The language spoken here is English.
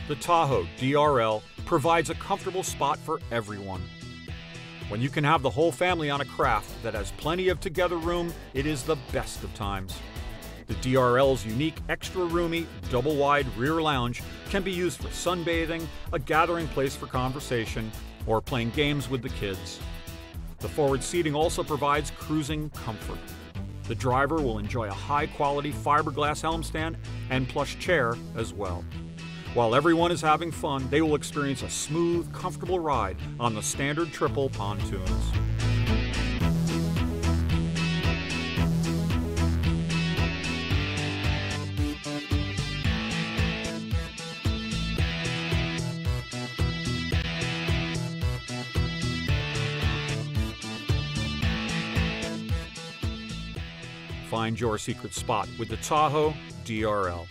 The Tahoe DRL provides a comfortable spot for everyone. When you can have the whole family on a craft that has plenty of together room, it is the best of times. The DRL's unique extra roomy, double-wide rear lounge can be used for sunbathing, a gathering place for conversation, or playing games with the kids. The forward seating also provides cruising comfort. The driver will enjoy a high-quality fiberglass helm stand and plush chair as well. While everyone is having fun, they will experience a smooth, comfortable ride on the standard triple pontoons. Find your secret spot with the Tahoe DRL.